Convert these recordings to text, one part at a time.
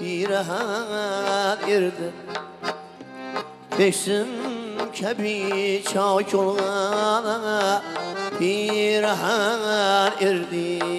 پیرهن ارده تکسیم کبی چاک olğana پیرهن ارده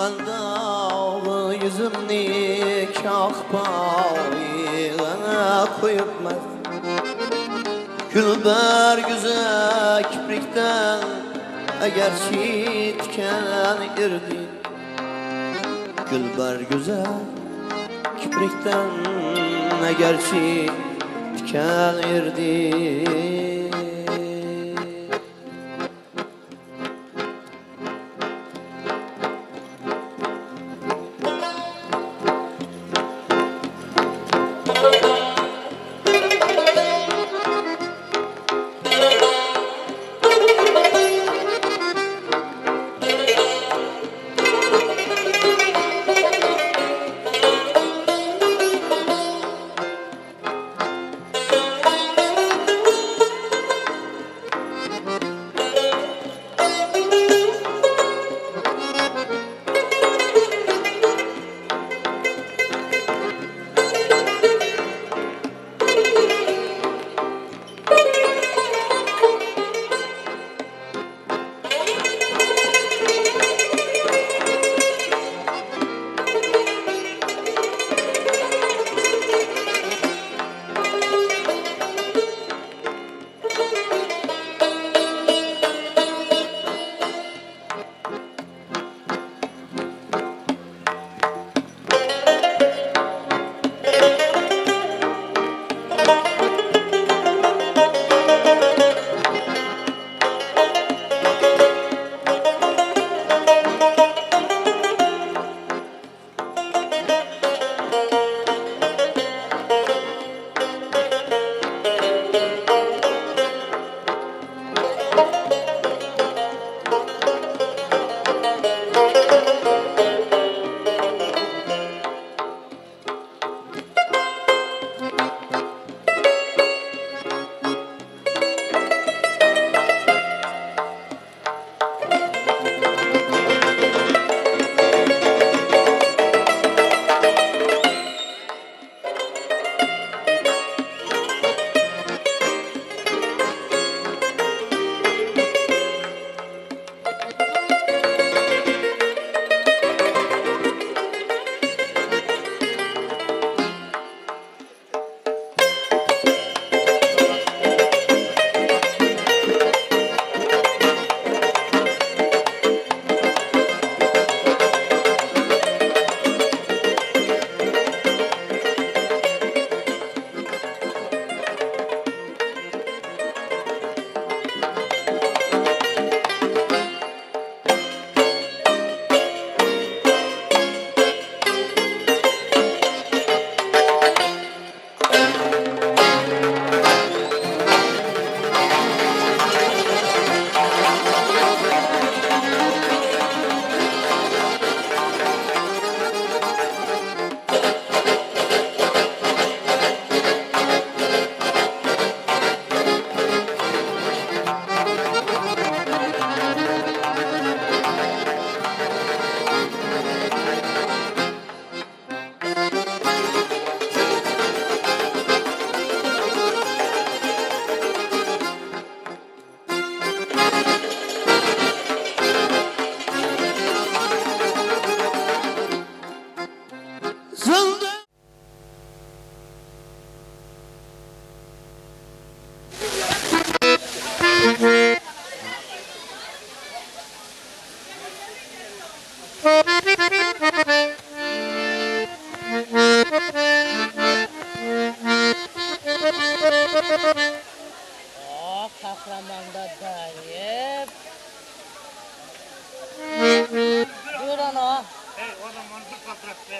من dağlı yüzümni kah bağıyla koyupmaz Gülber güzel kiprikten eğer çitken irdi Gülber güzel kiprikten eğer çitken irdi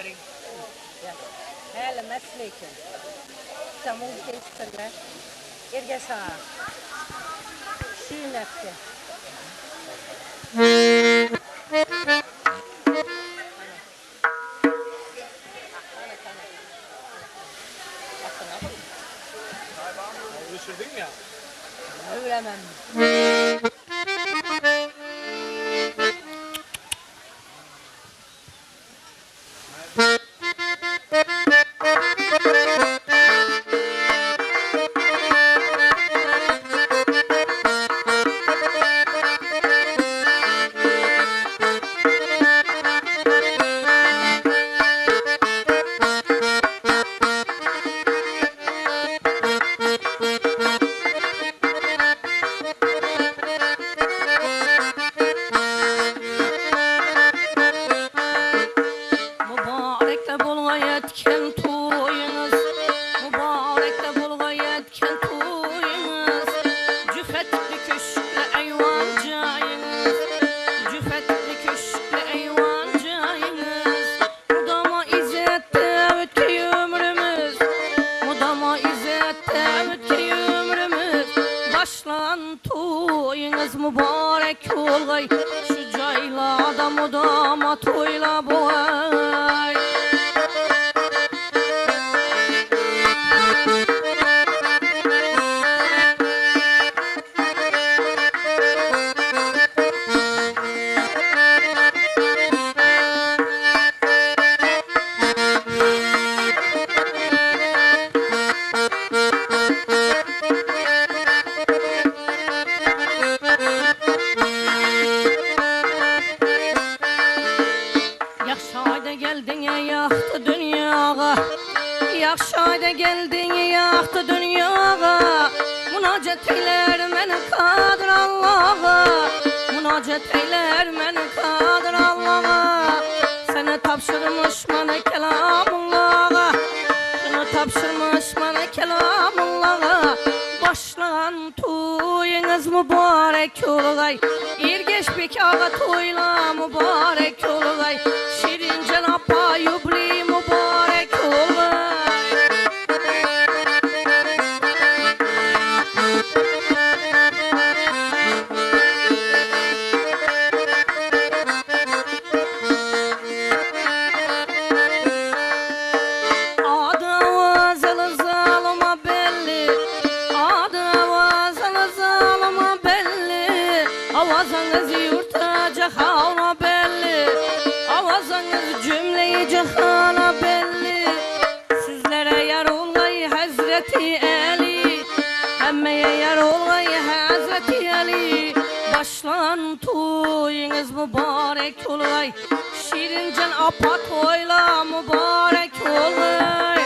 verin. Hele mesleki. Tamam geçtirler. Erge sağa. Şu nefti. Düşürdün ya. Öğrenemem. Mübarek de bulga yetken toyunuz, mübarek de bulga yetken toyunuz. Cüfetli köşkle eyvancayınız, cüfetli köşkle eyvancayınız. Mudama izzette ötki ömrümüz, mudama izzette ötki ömrümüz. Başlan toyunuz mübarek olgay, şu caylada mudama toyla boğay. Yaxşayda geldin yaktı dünyaga, yaxşayda geldin yaktı dünyaga. Münacet eyler meni kadir Allah'a, münacet eyler meni kadir Allah'a. Seni tapşırmış bana kelamullah'a, seni tapşırmış bana kelamullah'a. Başlan toyunuz mübarek olgay, Ergeçbek ağa toyla mübarek olgay. Şirincan apa yubli mübarek olgay. Adı avazılı zalıma belli, adı avazılı zalıma belli. Avazınız yurtacak havna belli, avazınız cümleyi cihana belli. Sizlere yar olgay Hazreti Ali, emmeye yar olgay Hazreti Ali. Başlan toyunuz mübarek olgay, Şirincan apa toyla mübarek olgay.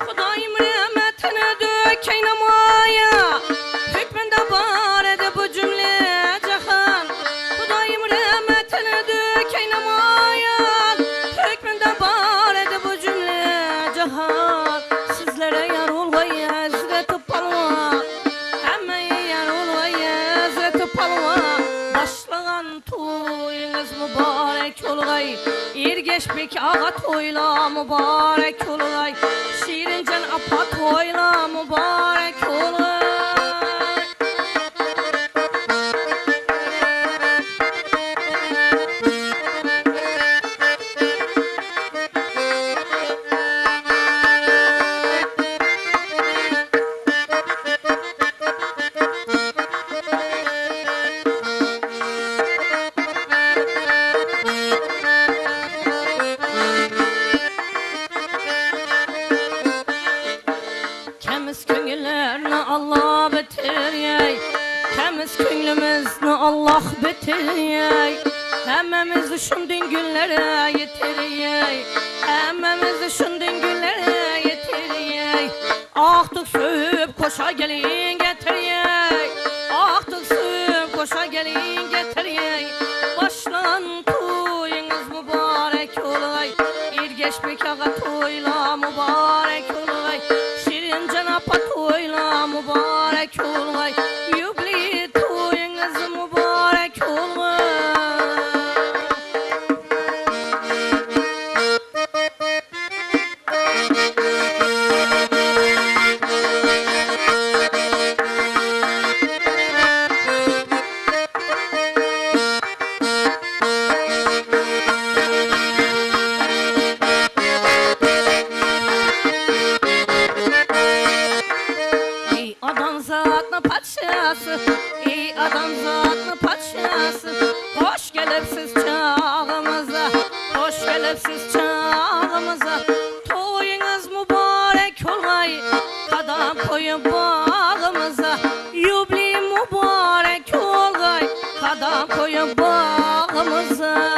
Hudayım rahmetine dökey namaya, hükmünde var ede bu cümle cihan. Hudayım rahmetine dökey namaya, hükmünde var ede bu cümle cihan. Sizlere yar olgay Hazreti Palva, emmeye yar olgay Hazreti Palva. Başlagan toyunuz mübarek olgay, Ergeçbek ağa toyla mübarek olgay. Şirincan apa toyla mübarek olgay. Temiz köngüllerini Allah bitiriyey, temiz köngülümüzni Allah bitiriyey. Hemmemiz şundin günlere yetiriyey, hemmemiz şundin günlere yetiriyey. Ahtık sövüp koşa gelin getiriyey, ahtık sövüp koşa gelin getiriyey. Başlan toyunuz mübarek toya bağımıza.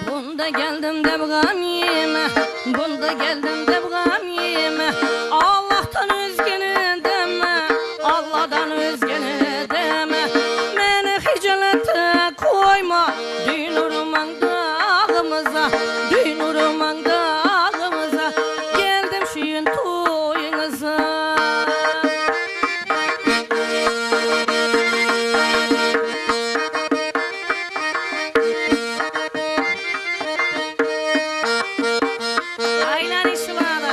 Bunda geldim de gam yeme, bunda geldim de gam yeme. Allah'tan özgene deme, Allah'tan özgene deme. Beni hicalete koyma, düğün urman dağımıza, düğün urman dağımıza. Geldim şuyun toyunuza. Aynen işlada.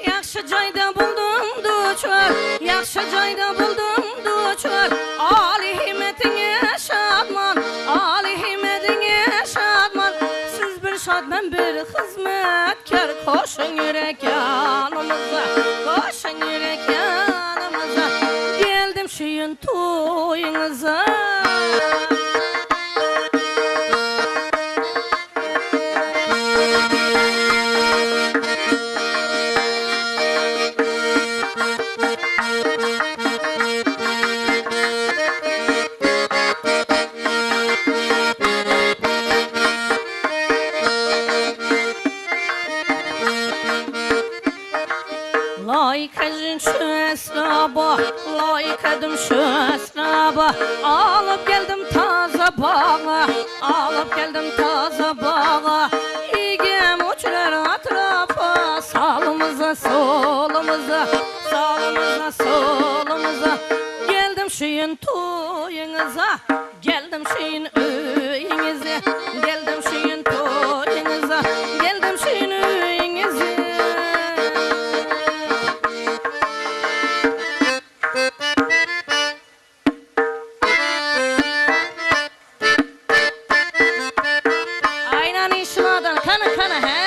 Yaxşı joyda buldum duçar, yaxşı joyda buldum duçar. Ali himmetine şadman, Ali himmetine şadman. Siz bir şadman bir hizmetkar, koşun yürek yanımıza, koşun yürek yanımıza. Geldim şuyun toyunuza. Layıkacın şu esnaba, layıkadım şu esnaba. Alıp geldim taze bağa, alıp geldim taze bağa. İgem uçlar atrafa, sağımıza solumuza, sağımıza solumuza. Geldim şuyun toyunuza, geldim şuyun öyünüze, geldim şuyun toyunuza, geldim şuyun öyünüze. Aynen işladan kana kana he.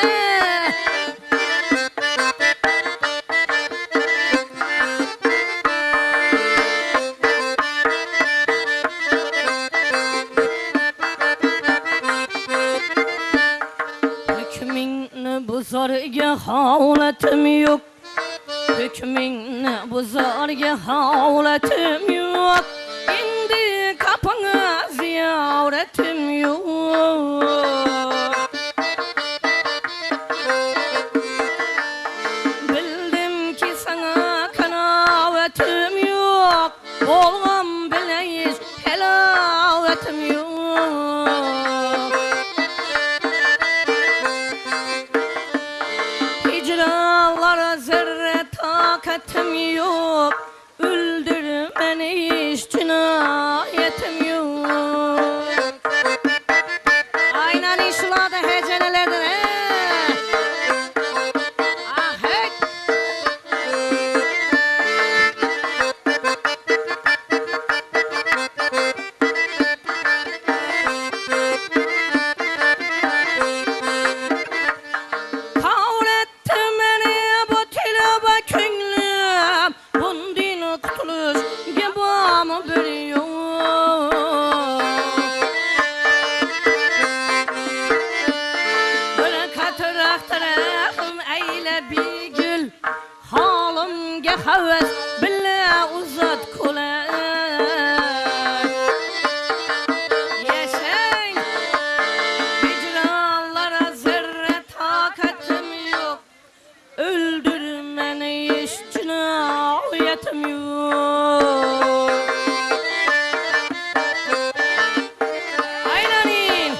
Hükmünü buzarga havletim yok. Hükmünü buzarga havletim yok. İndi kapına ziyaretim yok. Bildim ki sana kanavetim yok. Olgam bile hiç helavetim yok. Hicralara zerre takatim yok. Öldürmeni hiç cinayetim yok. Aynen işlada hecenelerden he. Ah hey. Kavretti beni bu tilaba künlüm. Bundin kutuluş gebamı biliyor. Böyle katıraqtıraqım eyle bir gül. Halımga havet bile uzat kule. Yaşayın. Hicranlara zerre takatim yok. Öldürmeni hiç cinayetim yok. Aynanin.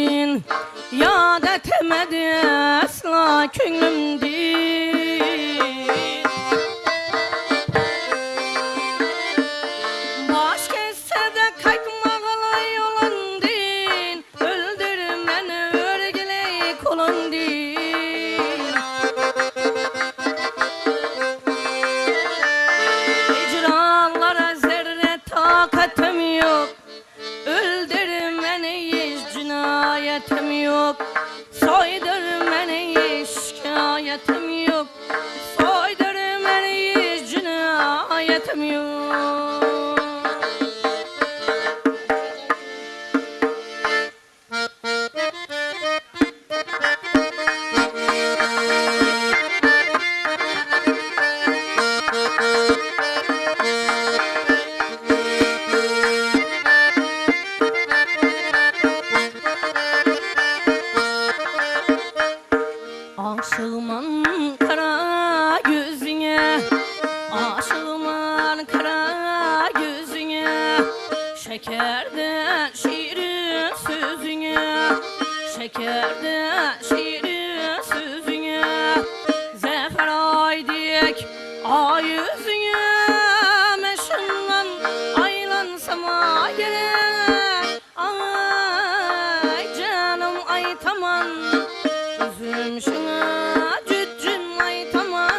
din yad etmedi asla könlüm din. Baş kesse de kaytmağla yolun din, öldürmeni örgüley kulun din. İcralara zerre takatim yok, öldürmeni hiç cinayetim yok. Soydurmeni hiç şikayetim yok, soydurmeni hiç cinayetim yok. Aşığımın kara gözüne, aşığımın kara gözüne, şekerden şiirin sözüne, şekerden şiirin sözüne, zafer aydik ay yüzüne, meşhundan aylansam gerek. Ay canım ay tamam, üzüm şuna cüccüm ay tamam.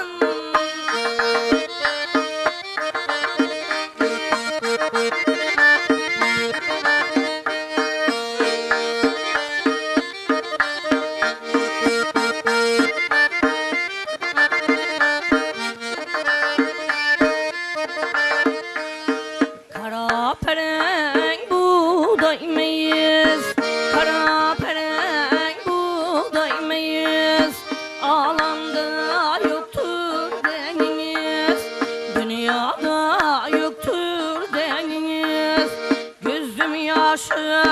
Kara pereng buğday meyiz, kara pereng buğday meyiz. Alamda yoktur denginiz, dünyada yoktur denginiz. Gözüm yaşı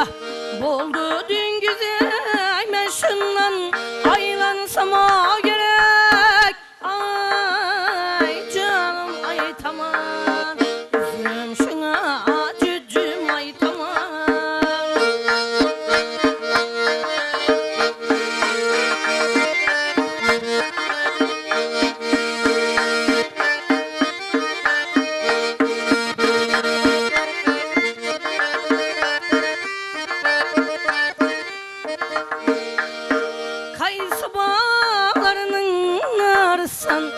boldu dün güzel, ben şundan aylansam gerek. Ay canım ay tamam, üzüm şuna cüccüm ay tamam. Kayısı bağlarının arısan,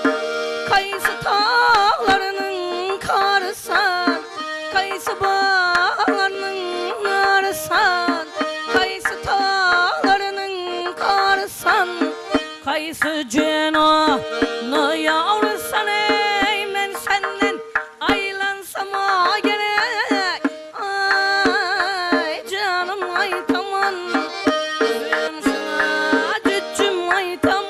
kayısı tağlarının karısan, kayısı bağlarının arısan, kayısı tağlarının karısan, kayısı cenahını yavrusan. Ey men senden aylansam gerek. Ay canım ay tamam, üzüm şuna cüccüm ay tamam.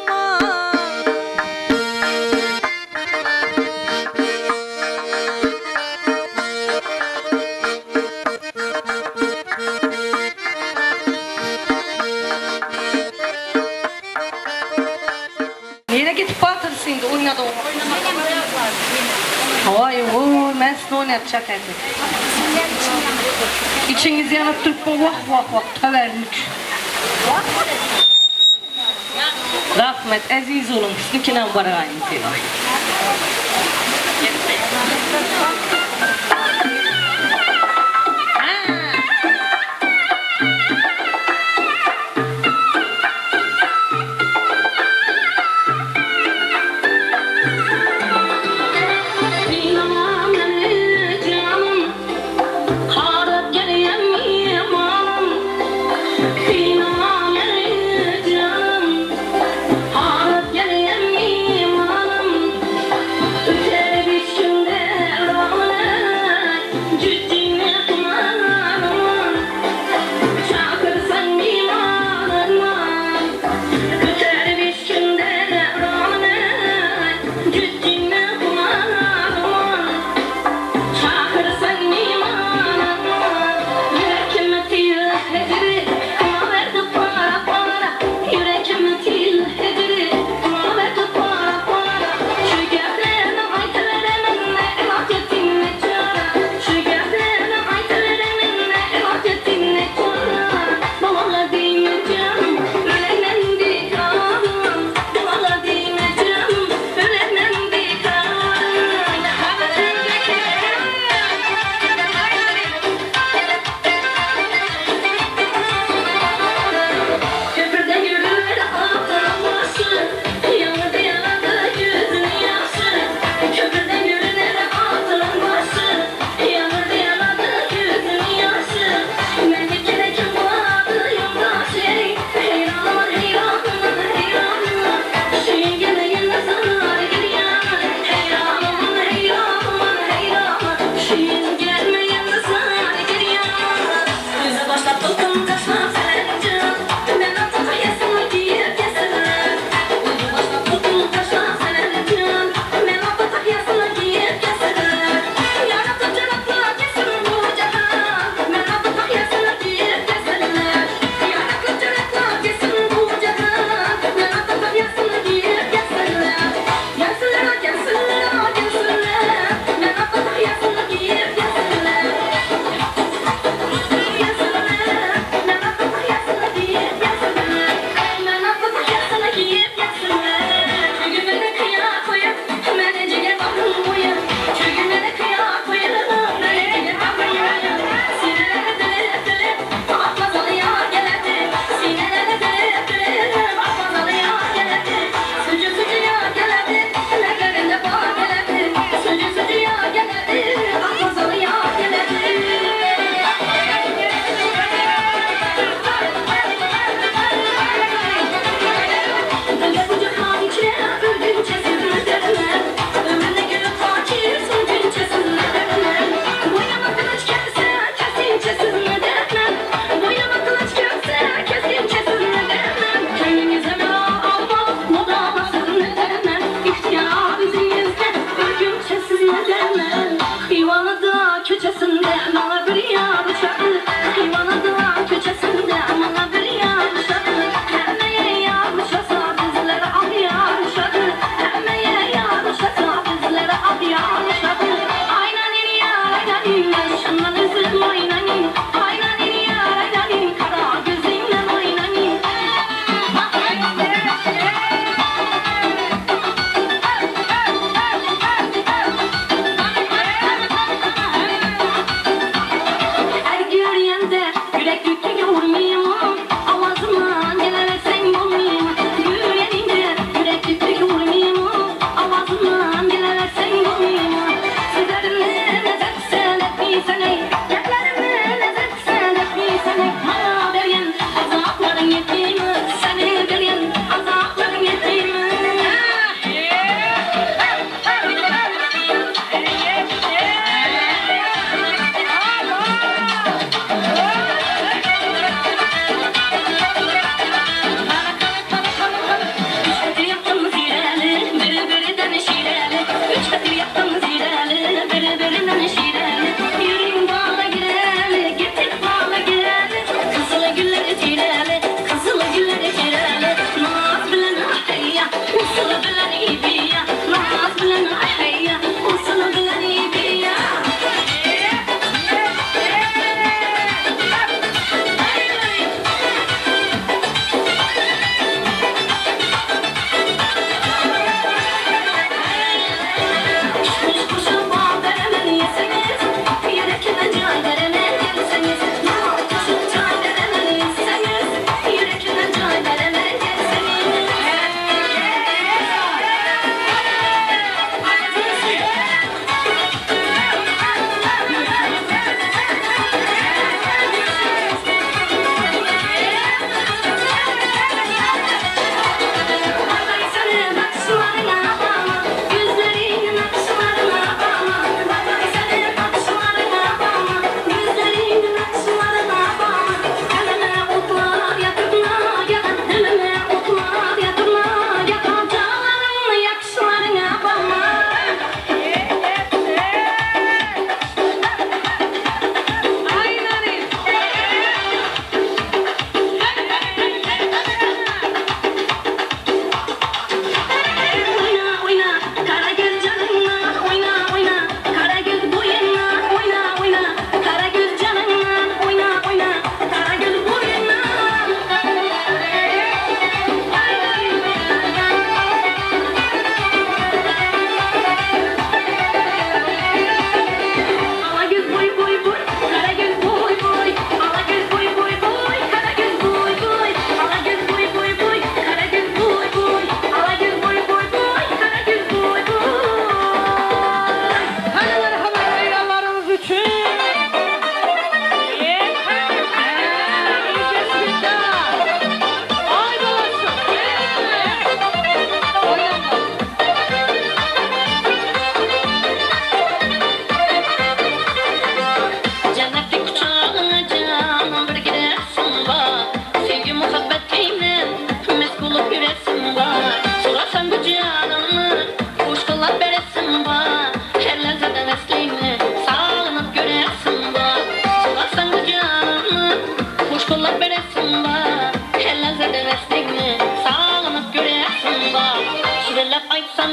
Nereye gidip batırsın şimdi oynadı o? Vay oy, ben size oynatacak edim. İçiniz yanıp durup vah vah vah tavernük. Rahmet aziz olun, sizinkine varayım diyor. Öter bir günde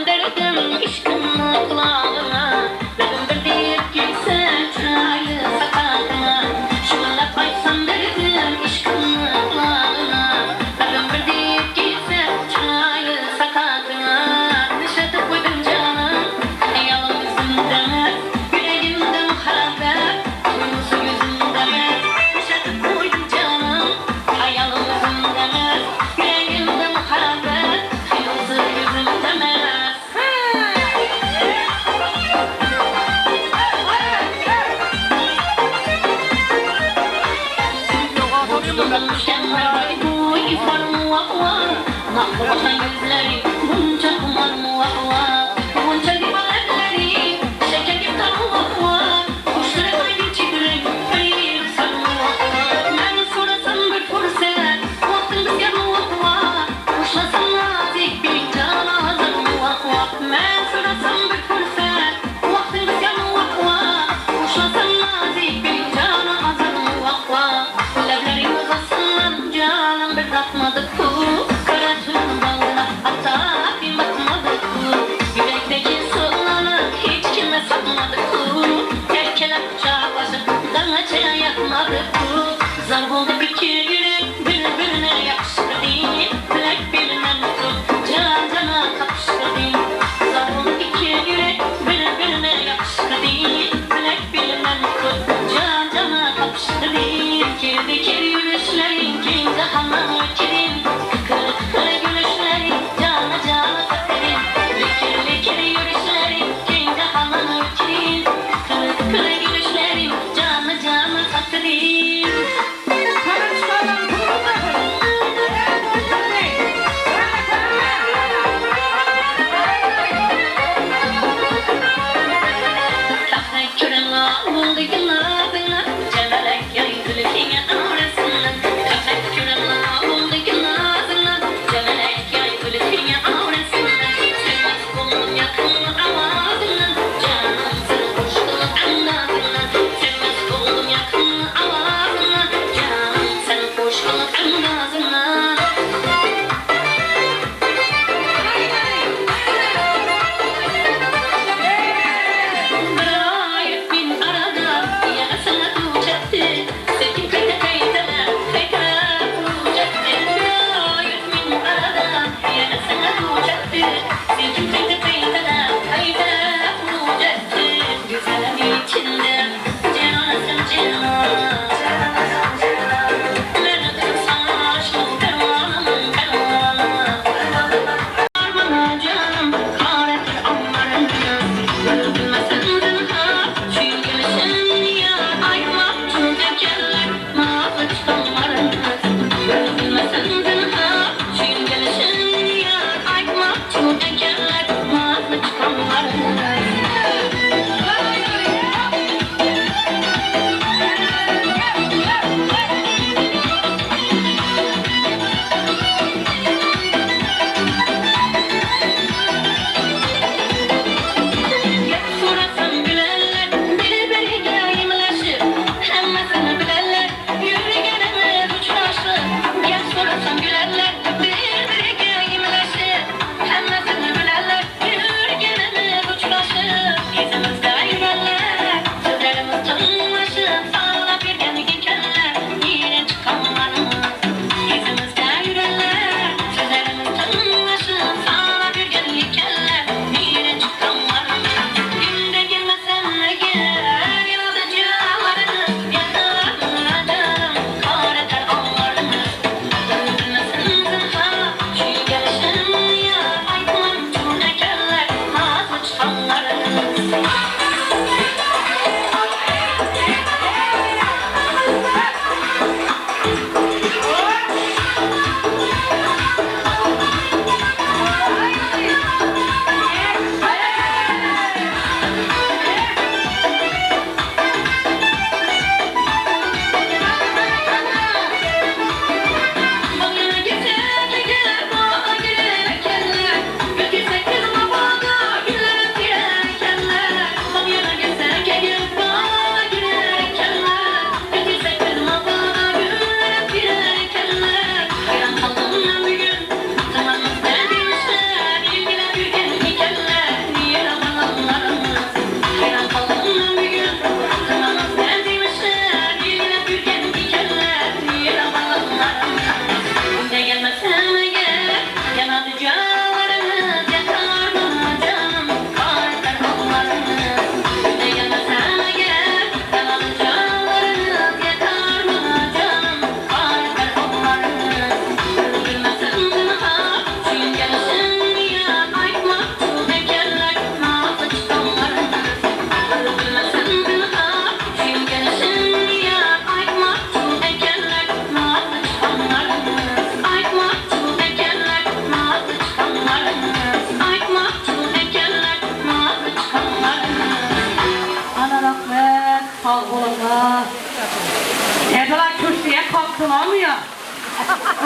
derdim aşkınla kulağına. Benim bir deyip gitse çaylı sakatına. Şuna koysam derdim aşkınla kulağına. Benim bir deyip gitse çaylı sakatına. Nişatı koydum canım yalnızım demez. Yüreğimde muhabbet duygusu gözüm demez. Nişatı koydum canım yalnızım demez. Yüreğimde muhabbet duygusu gözüm demez. Mükemmel bu ifar mu vahva. Nakbaşan gözleri bunca kumar mu vahva. Bunca dibaletleri şeker gibi tam vahva. Kuşlara koydu çiğdirek bir sar mu vahva. Ben sorasam bir fırsat vaktin biz yar mu vahva. Kuşlasam nazik bir can azar mu vahva. Ben sorasam bir fırsat vaktin biz yar mu vahva. Kuşlasam nazik bir can azar mu vahva. Leblerimi kısın canım bir tatmadık bu. Kara tüm dalına hatta bir bakmadık bu. Yürekteki sığlanı hiç kime satmadık bu. Terkeler bıçağı başı danaçaya yakmadık bu. Zar buldu iki yürek birbirine yapıştı değil. Bilek birine mutlu can cana kapıştı değil. Zar buldu iki yürek birbirine yapıştı değil. Bilek birine mutlu can cana kapıştı değil. Kirli kir yürüyüşlerin kim cahana kirin.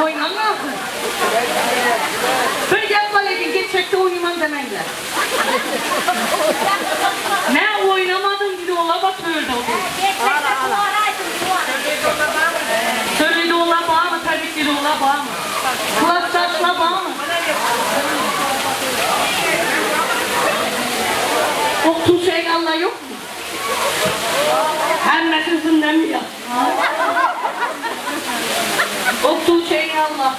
Oynamaz mı? Bir gel kaleci geçecekte oynamam demekle. Ne oynamadım dedi ola bak böyle oldu. Söyledi ola bağ mı? Tabii ki de ola bağ mı? Kulaktaşla bağ mı? Oktuğu şey Allah yok mu? Hemmesi hızından mı ya? Oktuğu şey Allah.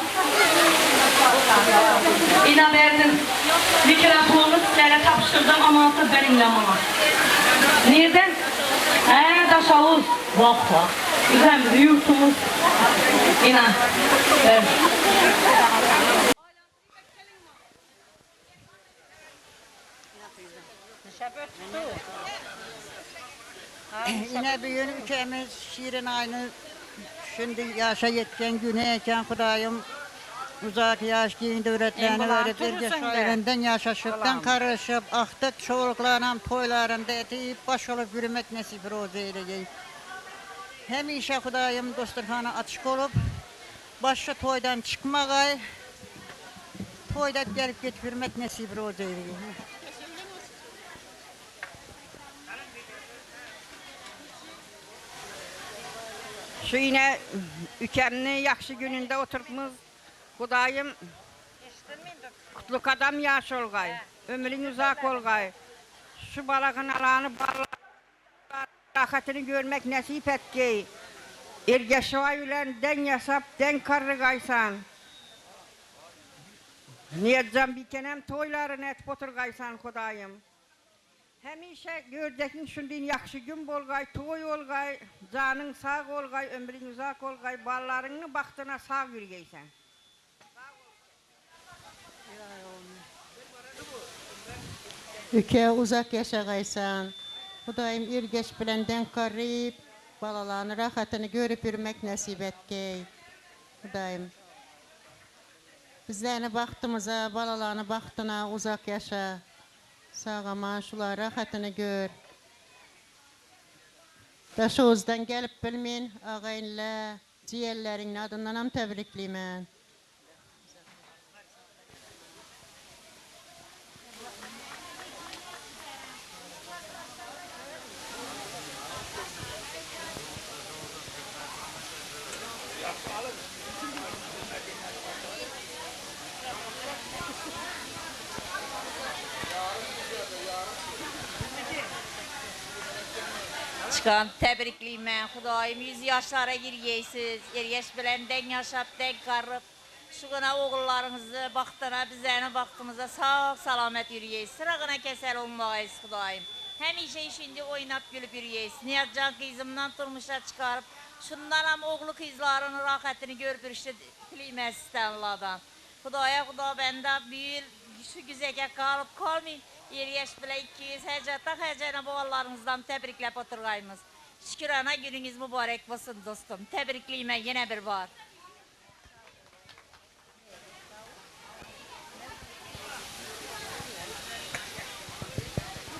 İna verdim. Mikrofonu sizlere tapıştırdım ama altı benimle ama. Nereden? Daşavuz. Bak bak. Güzel yurtumuz. İna. Ver. Yine büyüğün ülkemiz şiirin aynı şimdi yaşa yetken güneyken Kudayım uzak yaş giyin devletlerini verip bir şairinden yaşaşıptan karışıp aktık çoğuluklarla toylarında etip baş olup yürümek nasip rozu eyleyeyim. Hem işe Kudayım dostlarhana açık olup başka toydan çıkmagay toyda gelip geçip yürümek nasip rozu eyleyeyim. Şu yine ülkemin yaxşı gününde oturtmuz. Kudayım kutluk adam yaş olgay. Ömrün uzak olgay. Şu balağın alanı rahatını görmek nasip etki. Ergeşva ülen den yasap den karrıgaysan. Niyetcan bir kenem toylarını et poturgaysan Kudayım. Hemişe gördüğün şundin yaxşı gün bolgay, toy olgay, canın sağ olgay, ömrün uzak olgay, ballarını baktına sağ yürüyeysen. Ülke uzak yaşagaysan, Kudayım ergeç bilen denk qarrib, balalarını rahatını görüp yürümek nasip etkey. Kudayım. Bizlerini baktımıza, balalarını baktına uzak yaşa. Sağaman şular rahatını gör. Daşoğuzdan gelip bilmin, ağayınla, ciyerlerin adından ham tebrikliymen. Çıkan tebrikliyim ben Kudayım 100 yaşlara giriyesiz. Ergeç bilen den yaşap den karıp. Şu gına oğullarınızı baktığına bizlerine baktığımızda sağ salamet yürüyeyiz. Sırağına kesel olmayız Kudayım. Hem işe şimdi oynap gülüp yürüyeyiz. Niyatcan kızımdan turmuşa çıkarıp şundan hem oğlu kızlarının rahatını görüp işte dileymez istenladan. Kudaya Kuda bende bir şu güzeke kalıp kalmayın. Ergeç bile 200 hecata hecana babalarınızdan tebriklep oturgayımız. Şükürana gününüz mübarek olsun dostum. Tebrikliyim yine bir var.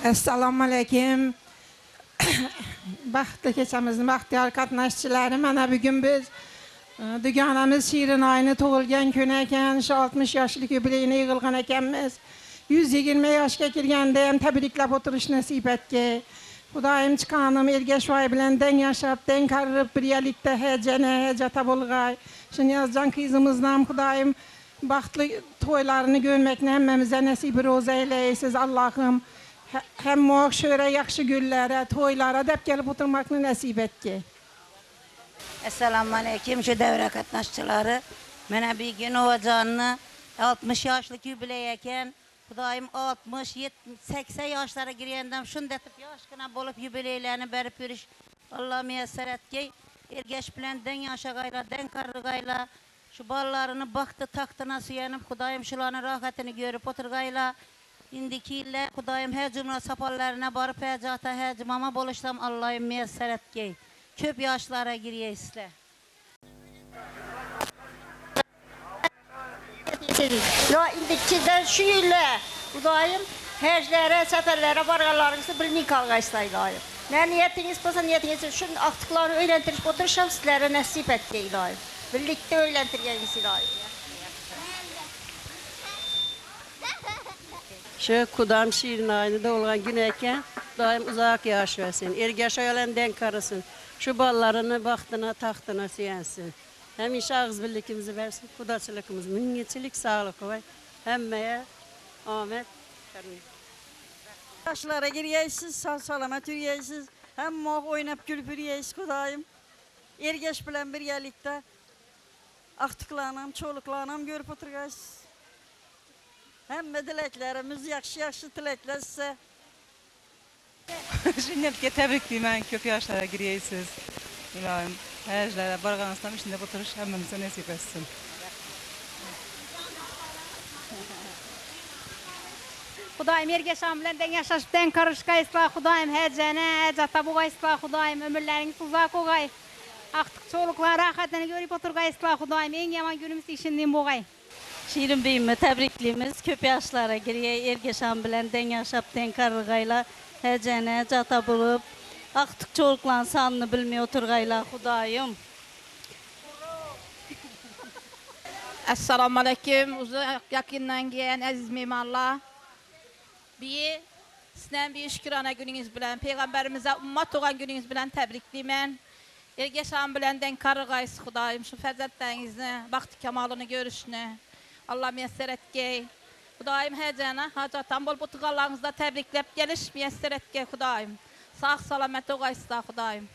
Assalamu alaikum. Baxtlı keçemizin baxtiyar qatnaşçıları. Mana bugün biz dükanımız Şirin ayını to'g'ilgan kun ekan, 60 yoshlik yubileyini yig'ilgan ekanmiz. 120 yoshga kirganda ham tabriklab o'tirish nasib etdi. Xudoyim chiqqanim Ergashvoy bilan deng yashab, deng qarib birgalikda hejana hejata bo'lg'ay. Shu Niyozjon qizimizdan ham Xudoyim baxtli to'ylarini ko'rmakni hammamizga nasib ro'za eylaysiz Allohim. Hamma şöyle yaxshi günlere, toylara dep gelip oturmakni nasip etki. Esselamu Aleyküm şu devre katnaşçıları. Mene bir gün o canlı 60 yaşlık yübileyken Kudayım 60, 70, 80 yaşlara giriyendem şunu etip yaşkına bolup yübileylerini berip yürüş. Allah müyesser etki. Ergeç bilen den yaşagayla, den karrıgayla şu ballarını baktı taktına suyanıp Kudayım şularının rahatını görüp oturgayla. İndikiyle Kudayım her cümle sapallarına barıp hecata her cümama boluştam Allah'ım müyesser etki. Köp yaşlara giriyesle. Ya indikçiden şu yille Kudayım heclere, seferlere bargalarınızı bilmeyi kavgayslaylayım. Ne niyetiniz olsa niyetiniz şunun aktıklarını öğrentirip oturuşam sizlere nasip etti ilahim. Birlikte öğlentirgen silahı. Şu kudam şiirin aynı da olan güneyken daim uzak yaş versin. Ergeş ölen denk arasın. Şu ballarını baktına tahtına siyensin. Hem iş ağız birlikimizi versin. Kudaçılıkımız, minnetçilik, sağlık var. Hemmeye Ahmet Karim. Yaşlara giriyesiz, sağ salamet yürüyesiz. Hem oynap gülüp yürüyesiz Kudayım. Ergeç bilen bir yerlikte aktıklanam, çoluklanam görüp oturgaysız. Hem dileklerimiz yakşı dilekler size. Şimdiye tebrikliyim, köp yaşlara giriyesiz. İlahim, hercilere barğanıslam içinde oturuş hemmimize nasip etsin. Kudayım ergeşan bilen den yaşaşıp den karışka islah Kudayım hecene, hecata buğa islah Kudayım ömürleriniz uzak oğay. Aktık çoluklar rahatını görüp oturgay islah Kudayım en yaman günümüz işinden buğay. Şirin beyimi tebrikliyimiz köp yaşlara giriye ergeşan bilen den yaşap den karırgayla hecene cata bulup aktık çoluklan sanını bilmeye oturgayla Kudayım. Esselamu aleyküm uzak yakından gelen aziz mimarlar. Bir sizden bir şükürana gününüz bilen peygamberimize ummat olan gününüz bilen tebrikliyim. Ergeşan bilen den karırgaysı Kudayım şu ferzetlerinizini baktı kemalını görüşünü. Allah müyesser etki. Kudayım hecene hacatan bol butugallarınızda tebriklep geliş müyesser etki Kudayım. Sağ salamet oğaysıda Kudayım.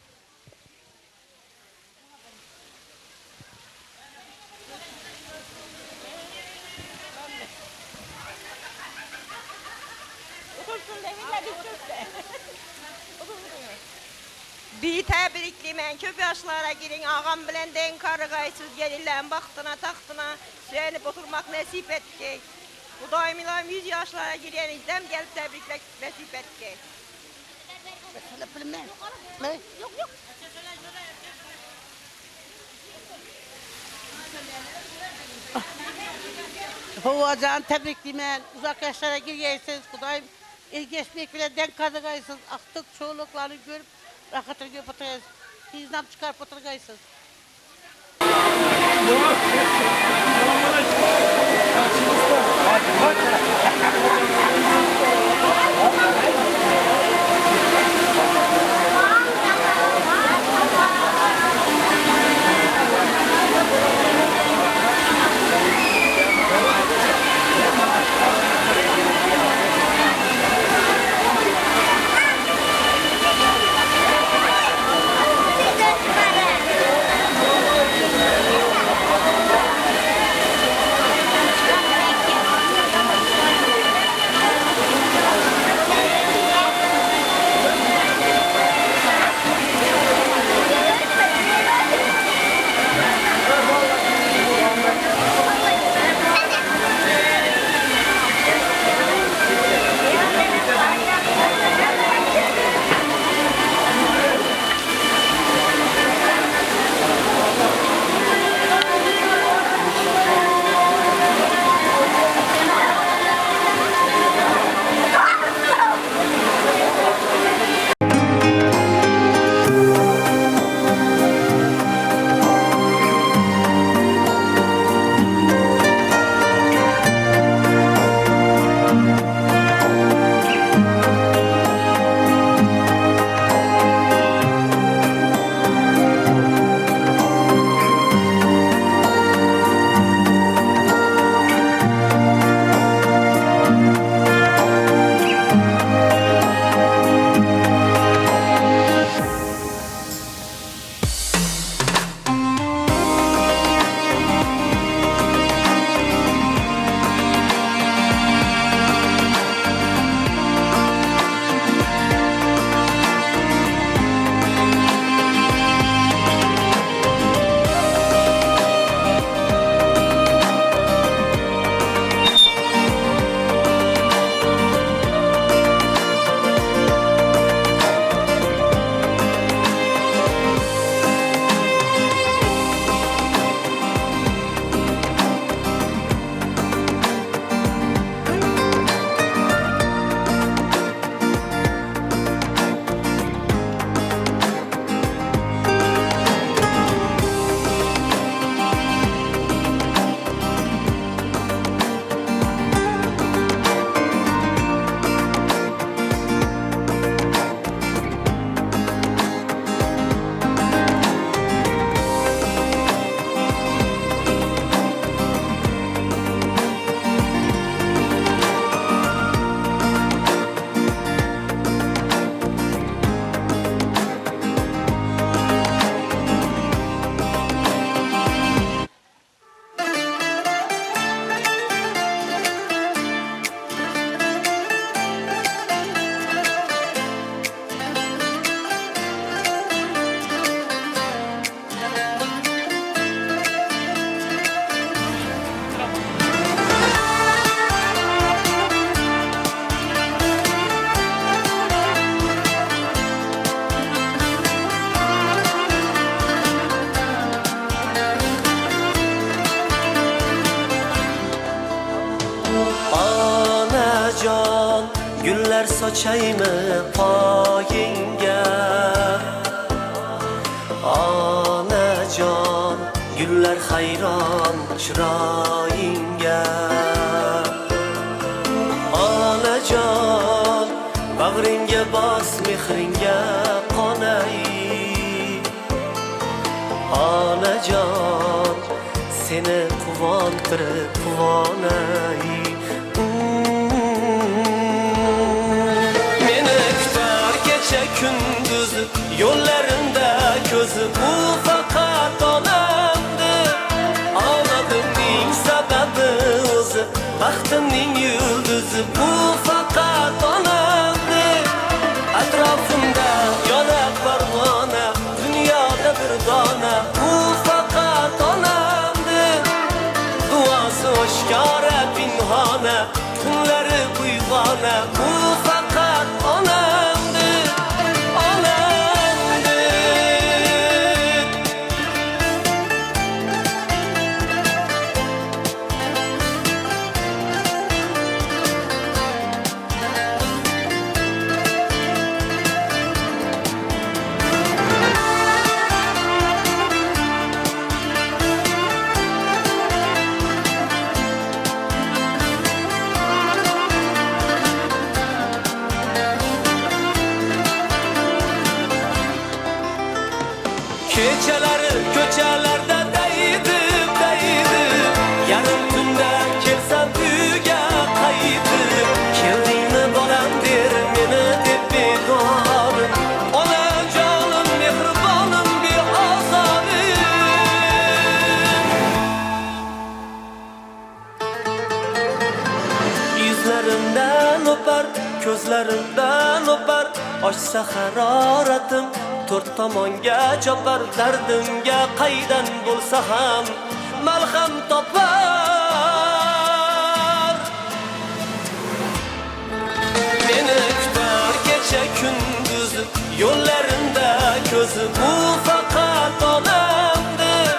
Bir tebriklimen köp yaşlara girin ağam bilen den karıgaysız gelirlen baktına tahtına sürenip oturmak nasip etki. Bu daimilam 100 yaşlara girenizden gelip tebrikle nasip etki. Hovacan tebrikliyim, uzak yaşlara giriyesiz. Kudayım geçmek bile denk kadıgaysız. Aktık çoğuluklarını görüp rahatını görüp oturgaysız. Hizdan çıkarıp oturgaysız. Onajon, gullar sochaymi poyingga? Onajon, gullar hayron chiroyingga. Onajon, bag'ringga bos mehringga qonay. Onajon, seni quvontirib quvonay. Meni kutar kecha kunduz yo'llarimda ko'zi bu faqat onamdir. Omadimning sababi o'zi, baxtimning yulduzi bu faqat onamdir. Atrofimda yonar parvona, dunyoda bir dona bu faqat onamdir. Duosi oshkora pinhona, tunlari uyg'ona bu faqat onamdir. Onamdir. Kechalari ko'chalarda daydim, yarim tunda kelsam uyga qaytib. Keldingmi bolam der meni deb begonim. Onajonim, mehribonim, beozorim. Yuzlarimdan o'par, ko'zlarimdan o'par, oshsa haroratim to'rt tomonga chopar. Dardimga qaydan bo'lsa ham malham topar. Meni kutar kecha kunduz yo'llarimda ko'zi bu faqat onamdir.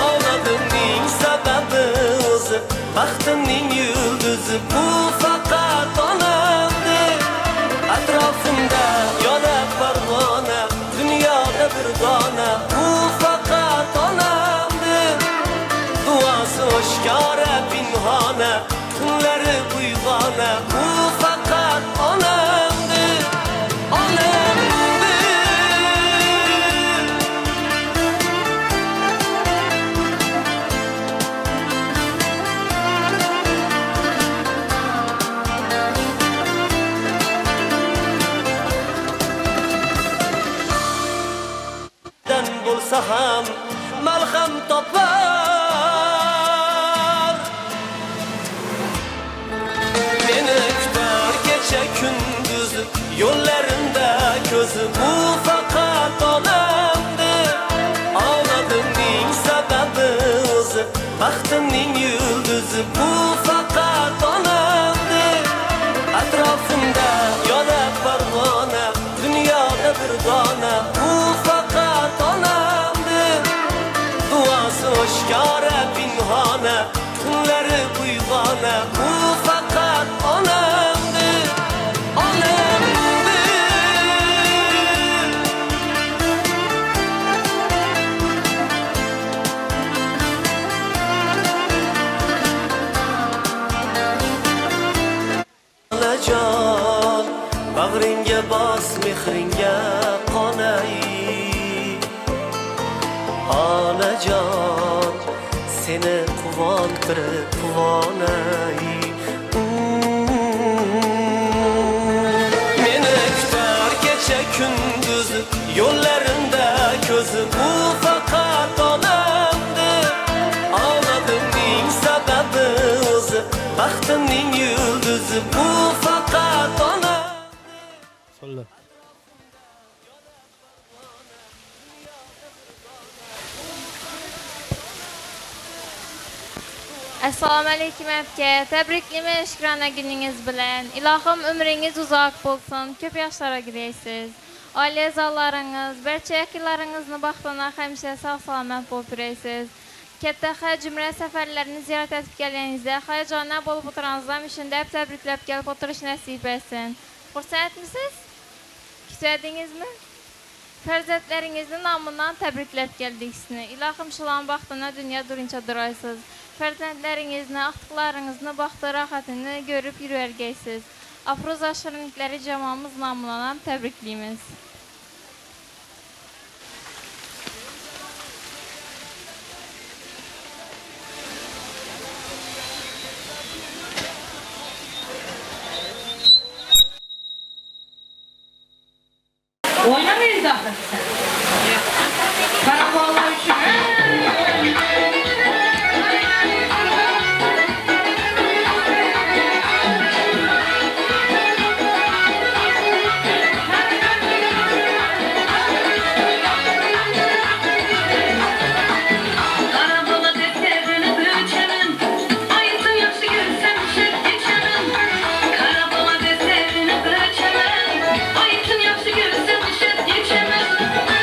Omadimning sababi o'zi, baxtimning yulduzi bu faqat onamdir. Atrofimda yonar parvona, dunyoda bir dona bu faqat onamdir. Duosi oshkora pinhona, tunlari uyg'ona bu faqat onamdir. Onamdir. Bo'lsa ham malham topar. Meni kutar kecha kunduz yo'llarimda ko'zi bu faqat onamdir. Omadimning sababi o'zi, baxtimning yulduzi bu faqat onamdir. Atrofimda yonar parvona, dunyoda bir dona bu faqat onamdir. Duosi oshkora pinhona, tunlari uyg'ona bu faqat onamdir. Onamdir. Onajon, bag'ringga bos mehringga qonay. Onajon, seni quvontirib quvonay. Meni kutar kecha kunduz yo'llarimda ko'zi bu faqat onamdir. Omadimning sababi o'zi, baxtimning yulduzi bu faqat onamdir. Assalomu alaykum aka. Tabriklayman Shukrona kuningiz bilan. Ilohim umringiz uzoq bo'lsin. Ko'p yoshlarga kiraysiz. Oila a'zolaringiz, barcha yaqinlaringizni baxtona hamisha sog' salomat bo'lib turaysiz. Katta cümle səfərlərini ziyaret edip gələnizdə, xəyəcana bolup oturanızda mişində təbrikləb gəlib oturuş nəsib etsin. Xursənd misiniz? Küsədinizmi? Fərzətlərinizin namından təbrikləb gəldik sizinə. İlahım şılan vaxtına dünya durunca duraysınız. Fərzətlərinizin axtıqlarınızın baxtı rahatını görüb yürüyərgəysiniz. Afroz aşırınlıkları cəmamız namından təbrikliyimiz. Oynamayız zaten. Karakollar için. Geçemez.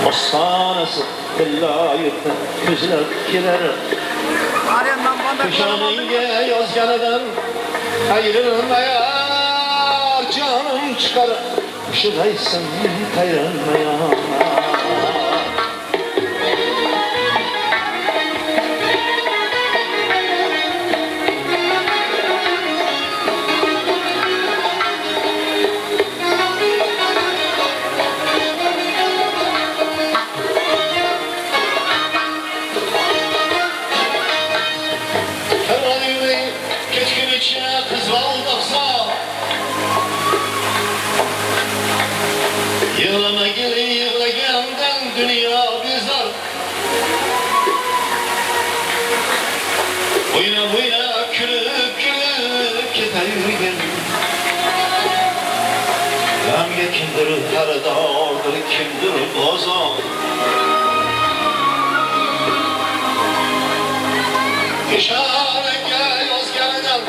Osanası bellayıkta gözler girer Kışanınge yozganıdan ayrılmayar Canım çıkar kuşudaysın ayrılmayar Yığlana geli yığlagandan dünya bezar Boyuna külüp ketayırgen Gamge kimdir haradardır kimdir bozan İşarenge yozganıdan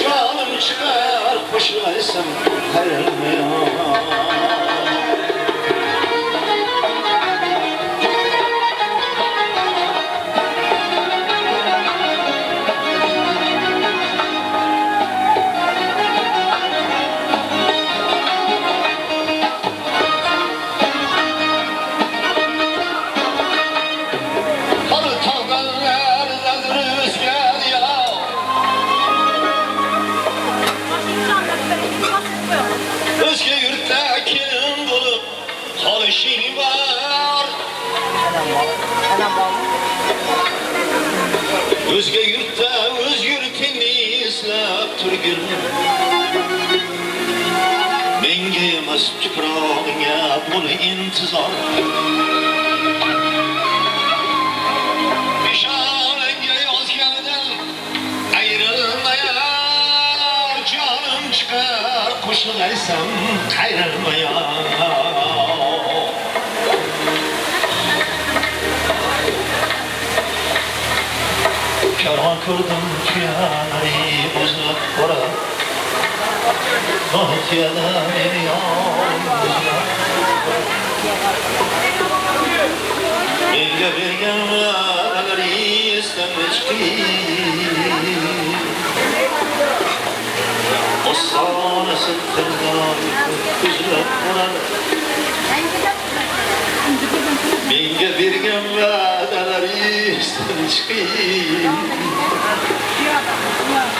Canım çıkar koşulaysam ayrılmayar Özge yurtta kim dolu çalışın var Özge yurtta öz yurtini islap turgul Menge emas tuprağına bunu intizar Nişanenge yozganıdan ayrılmayar Canım çıkar koşulaysam ayrılmayar Kervan kurdum tüyanayı buzluk kora Bahtiyada beni yalnızlar Menge bergen vadaları istemiş ki Osanası tırnağı üzülüp vurar Menge bergen vadaları istemiş ki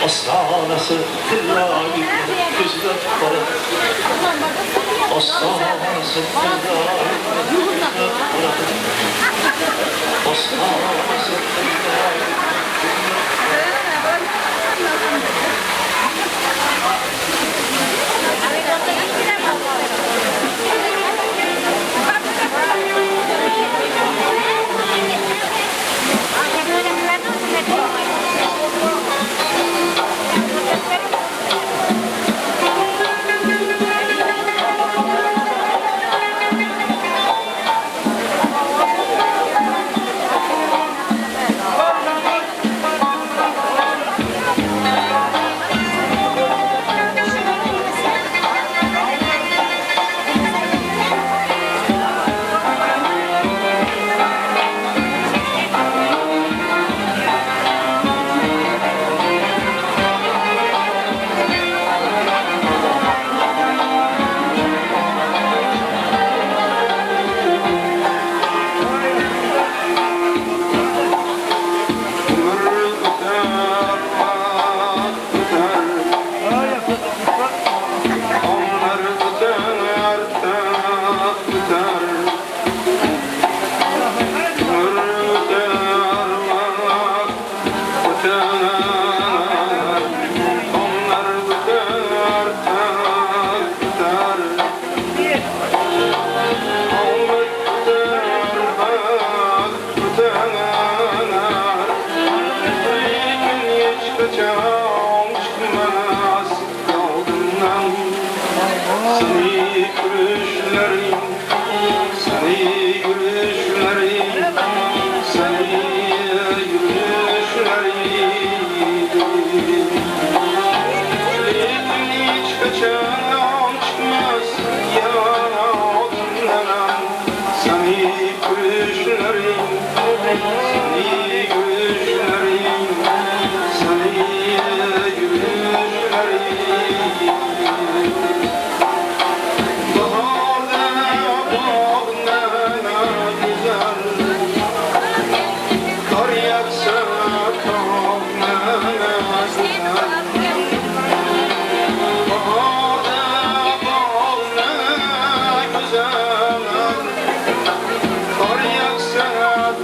Osanası tırnağı üzülüp vurar Osanası tırnağı üzülüp vurar Osanası tırnağı kaçan çıkmaz yolundan. Seni gülüşlerin, seni gülüşlerin, seni gülüşlerin. Lekin hiç kaçan çıkmaz yolundan. Seni gülüşlerin, seni gülüşlerin, seni gülüşlerin. Baharda bağında güzel, kar yağsa kalmaz. Baharda bağında güzel, kar yağsa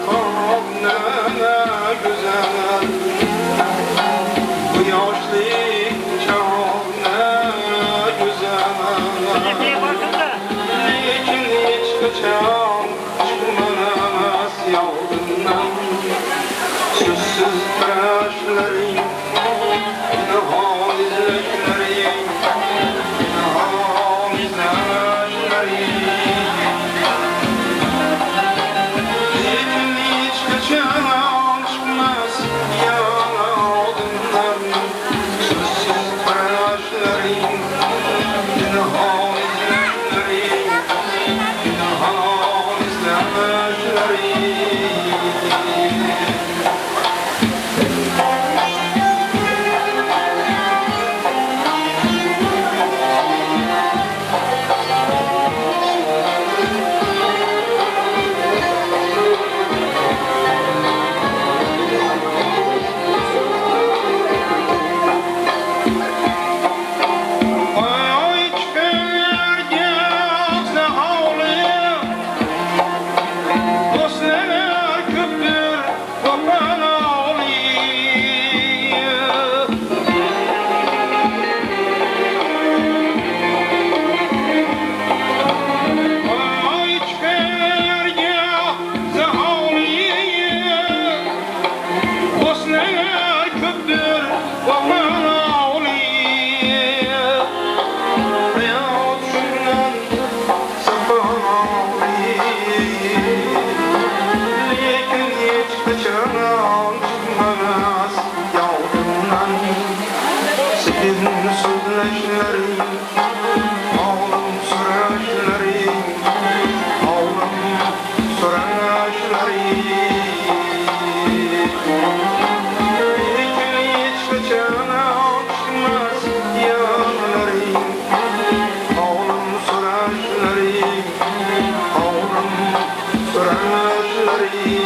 kalmaz güzel. Bu yaşlık çok güzel. Lekin hiç kaçan çıkmaz yolundan. Sözsüz taşların, nihal izleklerin, nihal izleklerin. Lekin hiç kaçan çıkmaz yolundan. Sözsüz taşların, nihal izleklerin, nihal izleklerin. Ay çıkarge ağzına havlıyor, dostlar köptür kopan ağlıyor. Ay çıkarge ağzına havlıyor, dostlar köptür kopan ağlıyor. Hayat şundan lekin hiç kaçan çıkmaz yolundan. Senin sözleşlerin, ağlam süreçlerin, ağlam süreçlerin. Lekin hiç kaçan çıkmaz yanların, ağlam süreçlerin, ağlam süreçlerin.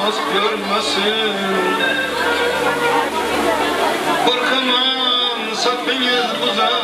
namaz görmesin. Korkamam sapınız buzar.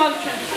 misal üçün.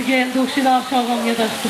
geldi o silah sağlam yadaştı.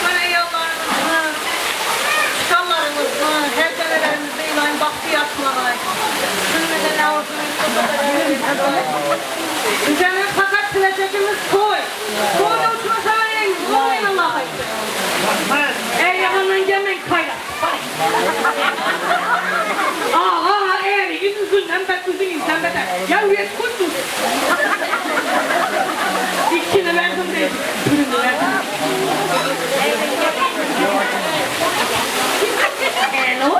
Bana yollarınızı, çıkanlarınızı, herkelerinizi ilan bahtiyatlar. Sizin ne olsun? Üzerine fakat silecekimiz koy. Koyda uçmasa verin, koyun Allah'a. Ey yalandan gelmeyin kayla. Aha, eğri, yüzünden betlüzün insan beter. Ya üyet kutlu. İkini verdim değil, pürünü verdim. Hello?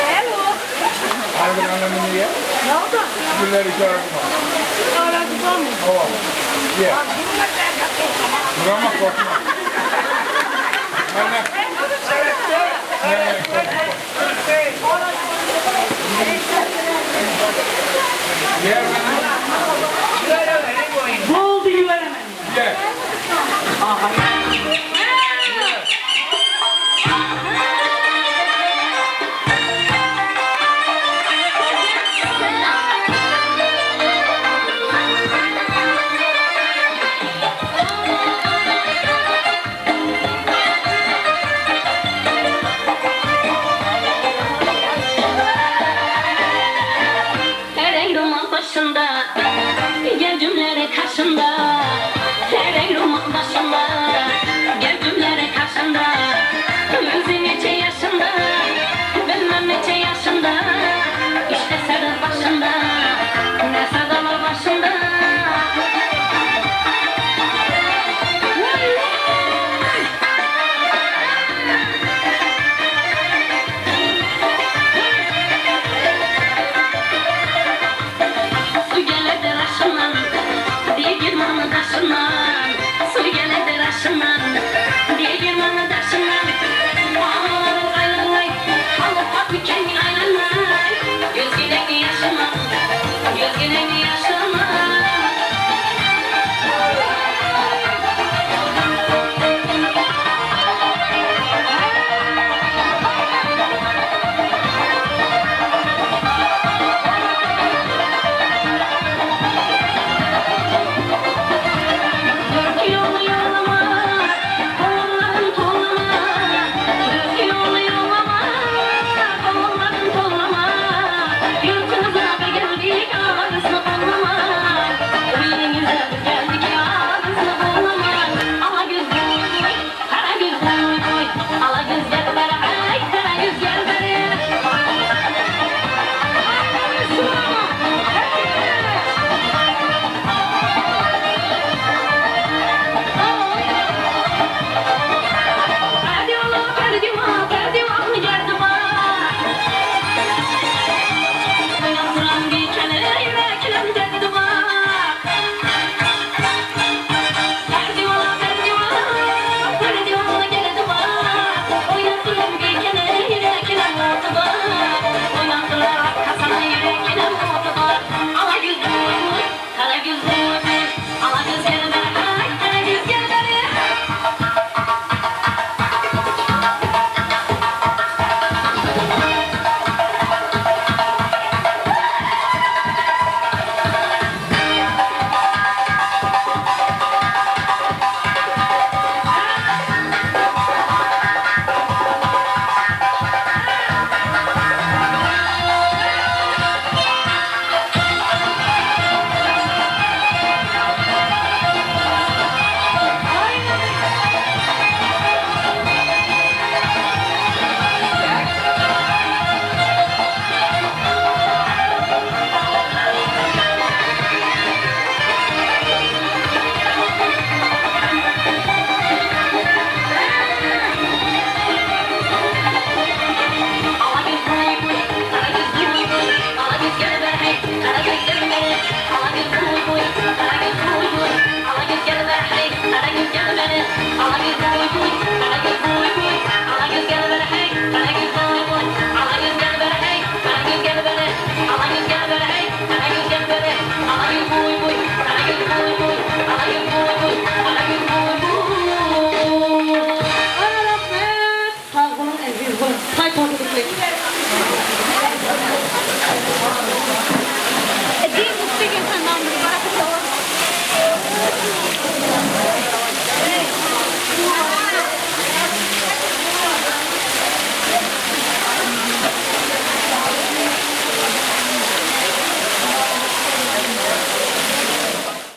Hello? Aydın anlamını ye. Ne oldu? Günleri çağırma. Ağladı var mı? Tamam. Ye. Durama korkma. Anne. Ye bana.